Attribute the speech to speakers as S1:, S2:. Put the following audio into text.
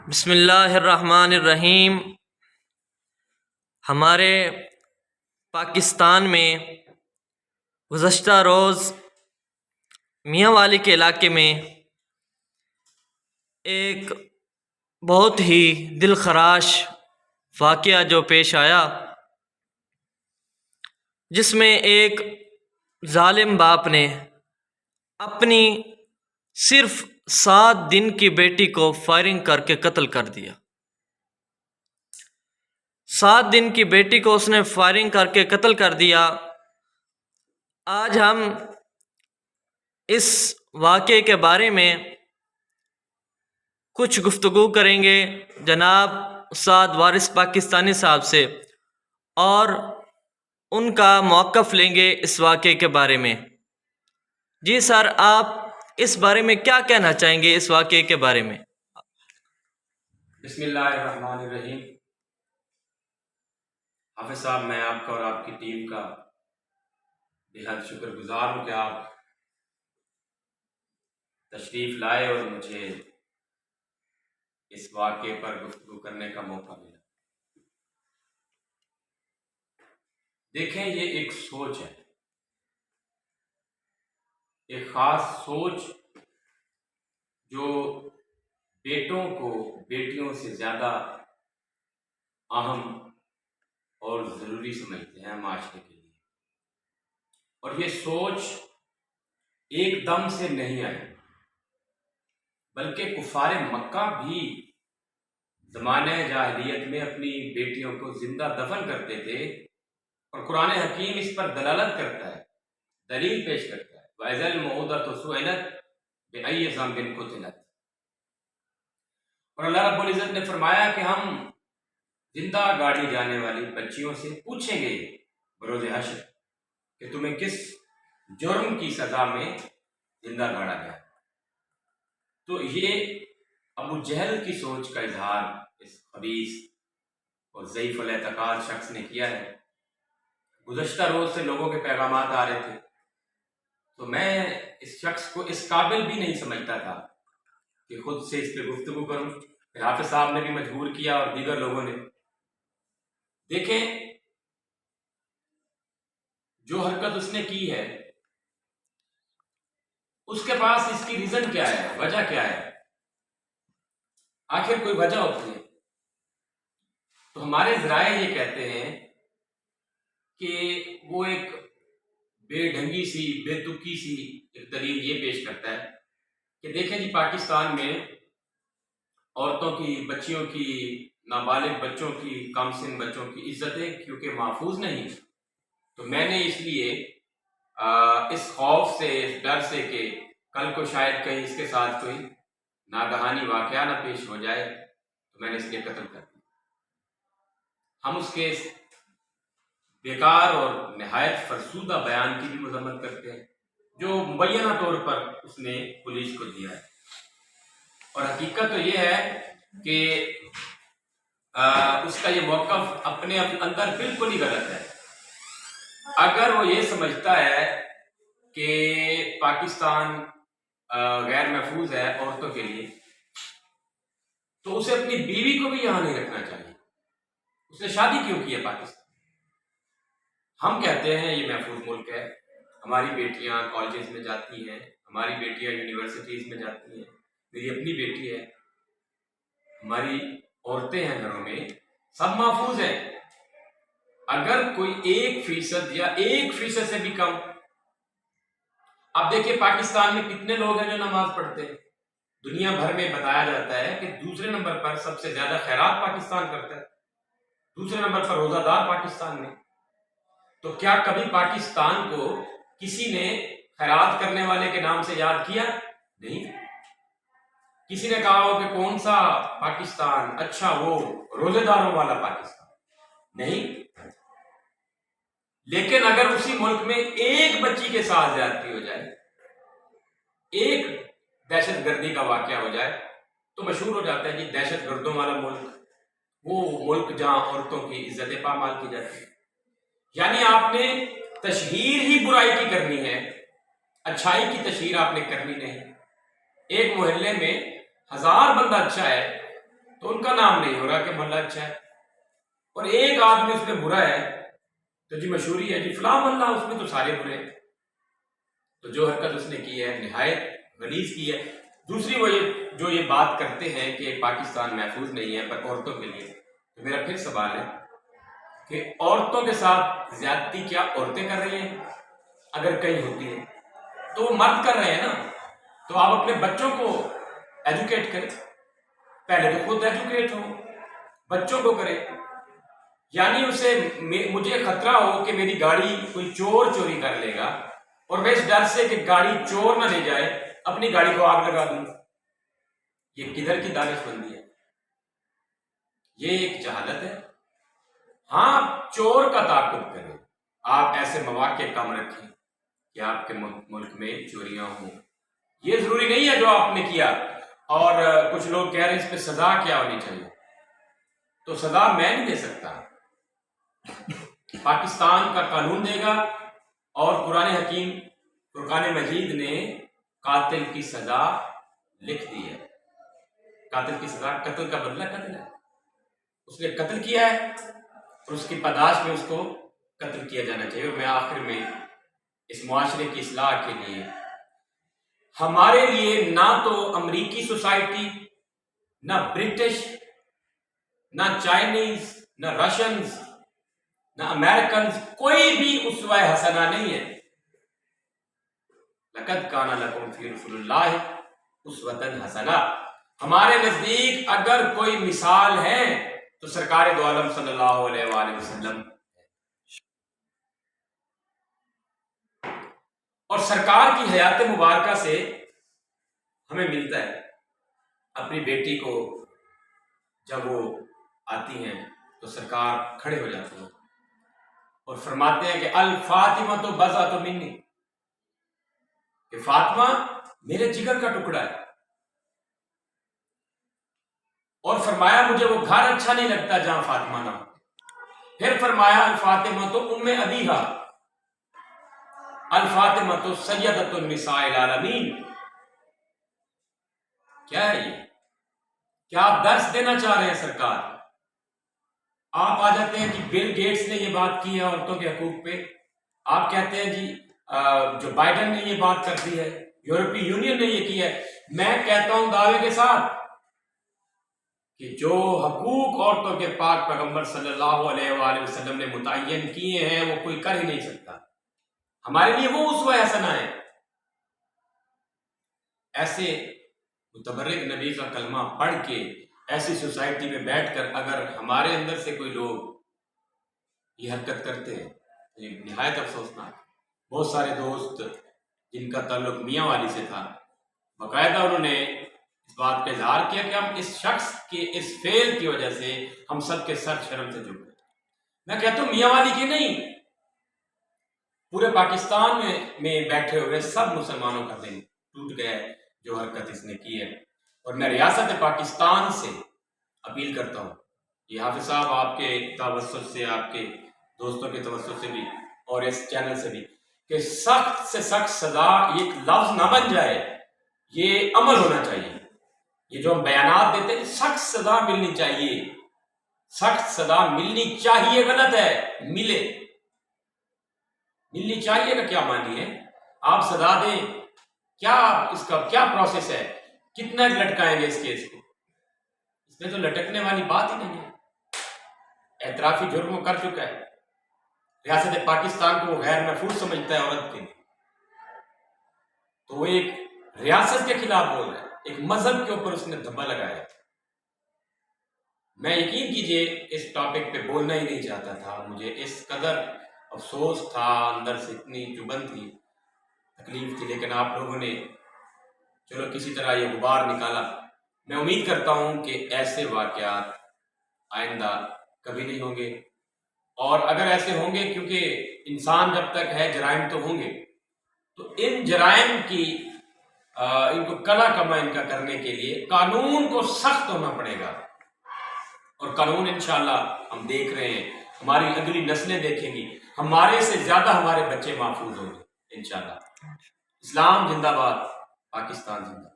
S1: بسم اللہ الرحمن الرحیم۔ ہمارے پاکستان میں گزشتہ روز میاں والی کے علاقے میں ایک بہت ہی دل خراش واقعہ جو پیش آیا، جس میں ایک ظالم باپ نے اپنی صرف 7 دن کی بیٹی کو فائرنگ کر کے قتل کر دیا۔ 7 دن کی بیٹی کو اس نے فائرنگ کر کے قتل کر دیا۔ آج ہم اس واقعے کے بارے میں کچھ گفتگو کریں گے جناب استاد وارث پاکستانی صاحب سے، اور ان کا موقف لیں گے اس واقعے کے بارے میں۔ جی سر، آپ اس بارے میں کیا کہنا چاہیں گے، اس واقعے کے بارے میں؟
S2: بسم اللہ الرحمن الرحیم۔ حافظ صاحب، میں آپ کا اور آپ کی ٹیم کا بہت شکر گزار ہوں کہ آپ تشریف لائے اور مجھے اس واقعے پر گفتگو کرنے کا موقع ملا۔ دیکھیں، یہ ایک سوچ ہے، ایک خاص سوچ جو بیٹوں کو بیٹیوں سے زیادہ اہم اور ضروری سمجھتے ہیں معاشرے کے لیے، اور یہ سوچ ایک دم سے نہیں آئی، بلکہ کفار مکہ بھی زمانہ جاہلیت میں اپنی بیٹیوں کو زندہ دفن کرتے تھے، اور قرآن حکیم اس پر دلالت کرتا ہے، دلیل پیش کرتا ہے۔ وَإِذَا الْمَوْءُودَةُ سُئِلَتْ بِأَيِّ ذَنبٍ قُتِلَتْ۔ اور اللہ رب العزت نے فرمایا کہ ہم زندہ گاڑی جانے والی بچیوں سے پوچھیں گے بروز حشر کہ تمہیں کس جرم کی سزا میں زندہ گاڑا گیا۔ تو یہ ابو جہل کی سوچ کا اظہار اس خبیث اور ضعیف الاعتقاد شخص نے کیا ہے۔ گزشتہ روز سے لوگوں کے پیغامات آ رہے تھے، تو میں اس شخص کو اس قابل بھی نہیں سمجھتا تھا کہ خود سے اس پہ گفتگو کروں۔ پھر حافظ صاحب نے بھی مجبور کیا اور دیگر لوگوں نے۔ دیکھیں، جو حرکت اس نے کی ہے، اس کے پاس اس کی ریزن کیا ہے، وجہ کیا ہے؟ آخر کوئی وجہ ہوتی ہے تو ہمارے ذرائع یہ کہتے ہیں کہ وہ ایک بے ڈھنگی سی، بے تکی سی ایک دلیل یہ پیش کرتا ہے کہ دیکھیں جی، پاکستان میں عورتوں کی، بچیوں کی، نابالغ بچوں کی، کم سن بچوں کی عزتیں کیونکہ محفوظ نہیں، تو میں نے اس لیے اس خوف سے، اس ڈر سے کہ کل کو شاید کہیں اس کے ساتھ کوئی ناگہانی واقعہ نہ پیش ہو جائے، تو میں نے اس لیے قتل کر دیا۔ ہم اس کے بیکار اور نہایت فرسودہ بیان کی بھی مذمت کرتے ہیں جو مبینہ طور پر اس نے پولیس کو دیا ہے، اور حقیقت تو یہ ہے کہ اس کا یہ موقف اپنے اندر بالکل ہی غلط ہے۔ اگر وہ یہ سمجھتا ہے کہ پاکستان غیر محفوظ ہے عورتوں کے لیے، تو اسے اپنی بیوی کو بھی یہاں نہیں رکھنا چاہیے۔ اس نے شادی کیوں کی ہے پاکستان؟ ہم کہتے ہیں یہ محفوظ ملک ہے، ہماری بیٹیاں کالجز میں جاتی ہیں، ہماری بیٹیاں یونیورسٹیز میں جاتی ہیں، میری اپنی بیٹی ہے، ہماری عورتیں ہیں گھروں میں، سب محفوظ ہیں۔ اگر کوئی 1% یا 1% سے بھی کم، اب دیکھیں پاکستان میں کتنے لوگ ہیں جو نماز پڑھتے ہیں؟ دنیا بھر میں بتایا جاتا ہے کہ دوسرے نمبر پر سب سے زیادہ خیرات پاکستان کرتا ہے، دوسرے نمبر پر روزہ دار پاکستان میں۔ تو کیا کبھی پاکستان کو کسی نے خیرات کرنے والے کے نام سے یاد کیا؟ نہیں۔ کسی نے کہا ہو کہ کون سا پاکستان اچھا، وہ روزے داروں والا پاکستان؟ نہیں۔ لیکن اگر اسی ملک میں ایک بچی کے ساتھ زیادتی ہو جائے، ایک دہشت گردی کا واقعہ ہو جائے، تو مشہور ہو جاتا ہے جی دہشت گردوں والا ملک، وہ ملک جہاں عورتوں کی عزت پامال کی جاتی ہے۔ یعنی آپ نے تشہیر ہی برائی کی کرنی ہے، اچھائی کی تشہیر آپ نے کرنی نہیں۔ ایک محلے میں 1000 بندہ اچھا ہے، تو ان کا نام نہیں ہو رہا کہ محلہ اچھا ہے، اور ایک آدمی اس میں برا ہے تو جی مشہوری ہے جی فلاں محلہ اس میں تو سارے برے ہیں. تو جو حرکت اس نے کی ہے نہایت غلیظ کی ہے. دوسری وہ جو یہ بات کرتے ہیں کہ پاکستان محفوظ نہیں ہے پر عورتوں کے لیے، تو میرا پھر سوال ہے کہ عورتوں کے ساتھ زیادتی کیا عورتیں کر رہی ہیں؟ اگر کہیں ہوتی ہے تو وہ مرد کر رہے ہیں نا. تو آپ اپنے بچوں کو ایجوکیٹ کریں، پہلے تو خود ایجوکیٹ ہو، بچوں کو کرے. یعنی اسے مجھے خطرہ ہو کہ میری گاڑی کوئی چور چوری کر لے گا اور میں اس ڈر سے کہ گاڑی چور نہ لے جائے اپنی گاڑی کو آگ لگا دوں. یہ کدھر کی دانش مندی ہے؟ یہ ایک جہالت ہے. ہاں چور کا تعاقب کریں، آپ ایسے مواقع کم رکھیں کہ آپ کے ملک میں چوریاں ہوں. یہ ضروری نہیں ہے جو آپ نے کیا. اور کچھ لوگ کہہ رہے ہیں اس پہ سزا کیا ہونی چاہیے. تو سزا میں نہیں دے سکتا، پاکستان کا قانون دے گا. اور قرآن حکیم فرقان مجید نے قاتل کی سزا لکھ دی ہے. قاتل کی سزا، قتل کا بدلہ قتل ہے. اس نے قتل کیا ہے اور اس کی پاداش میں اس کو قتل کیا جانا چاہیے. اور میں آخر میں اس معاشرے کی اصلاح کے لیے ہمارے لیے نہ تو امریکی سوسائٹی، نہ برٹش، نہ چائنیز، نہ رشینز، نہ امریکنز، کوئی بھی اسوہ حسنہ نہیں ہے. لقد کان لکم فی رسول اللہ اسوۃ حسنہ. ہمارے نزدیک اگر کوئی مثال ہے تو سرکار دو عالم صلی اللہ علیہ وآلہ وسلم. اور سرکار کی حیات مبارکہ سے ہمیں ملتا ہے. اپنی بیٹی کو جب وہ آتی ہیں تو سرکار کھڑے ہو جاتے ہیں اور فرماتے ہیں کہ الفاطمہ تو بضعۃ منی، کہ فاطمہ میرے جگر کا ٹکڑا ہے. اور فرمایا مجھے وہ گھر اچھا نہیں لگتا جہاں فاطمہ نہ ہو. پھر فرمایا الفاطمہ تو ام ابیہا، الفاطمہ تو سیدۃ النساء العالمین. کیا ہے یہ؟ کیا آپ درس دینا چاہ رہے ہیں سرکار؟ آپ آ جاتے ہیں کہ بل گیٹس نے یہ بات کی ہے عورتوں کے حقوق پہ. آپ کہتے ہیں جی جو بائیڈن نے یہ بات کر دی ہے، یورپی یونین نے یہ کی ہے. میں کہتا ہوں دعوے کے ساتھ کہ جو حقوق عورتوں کے پاک پیغمبر صلی اللہ علیہ وآلہ وسلم نے متعین کیے ہیں وہ کوئی کر ہی نہیں سکتا. ہمارے لیے وہ اسوہ حسنہ ہے. ایسے متبرک نبی کا کلمہ پڑھ کے ایسی سوسائٹی میں بیٹھ کر اگر ہمارے اندر سے کوئی لوگ یہ حرکت کرتے ہیں تو یہ نہایت افسوسناک. بہت سارے دوست جن کا تعلق میاں والی سے تھا، باقاعدہ انہوں نے اس بات کا اظہار کیا کہ ہم اس شخص کے اس فعل کی وجہ سے ہم سب کے سر شرم سے جھک گئے. میں کہتا ہوں میاں والی کی نہیں، پورے پاکستان میں بیٹھے ہوئے سب مسلمانوں کا دل ٹوٹ گیا ہے جو حرکت اس نے کی ہے. اور میں ریاست پاکستان سے اپیل کرتا ہوں، یہ حافظ صاحب آپ کے توسط سے، آپ کے دوستوں کے توسط سے بھی اور اس چینل سے بھی، کہ سخت سے سخت سزا ایک لفظ نہ بن جائے، یہ عمل ہونا چاہیے. یہ جو ہم بیانات دیتے ہیں سخت سزا ملنی چاہیے، سخت سزا ملنی چاہیے غلط ہے، ملنی چاہیے کا کیا معنی ہے؟ آپ سزا دیں، کیا اس کا کیا پروسیس ہے؟ کتنا لٹکائیں گے اس کیس کو؟ اس میں تو لٹکنے والی بات ہی نہیں ہے. اعترافی جرم کر چکا ہے. ریاست پاکستان کو وہ غیر محفوظ سمجھتا ہے عورت کے لیے، تو وہ ایک ریاست کے خلاف بول رہا ہے، ایک مذہب کے اوپر اس نے دھبا لگایا. میں یقین کیجئے اس ٹاپک پہ بولنا ہی نہیں چاہتا تھا. مجھے اس قدر افسوس تھا، اندر سے اتنی چبھن تھی، تکلیف تھی، لیکن آپ لوگوں نے چلو کسی طرح یہ غبار نکالا. میں امید کرتا ہوں کہ ایسے واقعات آئندہ کبھی نہیں ہوں گے. اور اگر ایسے ہوں گے، کیونکہ انسان جب تک ہے جرائم تو ہوں گے، تو ان جرائم کی ان کو کلا کما ان کا کرنے کے لیے قانون کو سخت ہونا پڑے گا. اور قانون انشاءاللہ ہم دیکھ رہے ہیں، ہماری اگلی نسلیں دیکھیں گی، ہمارے سے زیادہ ہمارے بچے محفوظ ہوں گے انشاءاللہ. اسلام زندہ باد، پاکستان زندہ باد.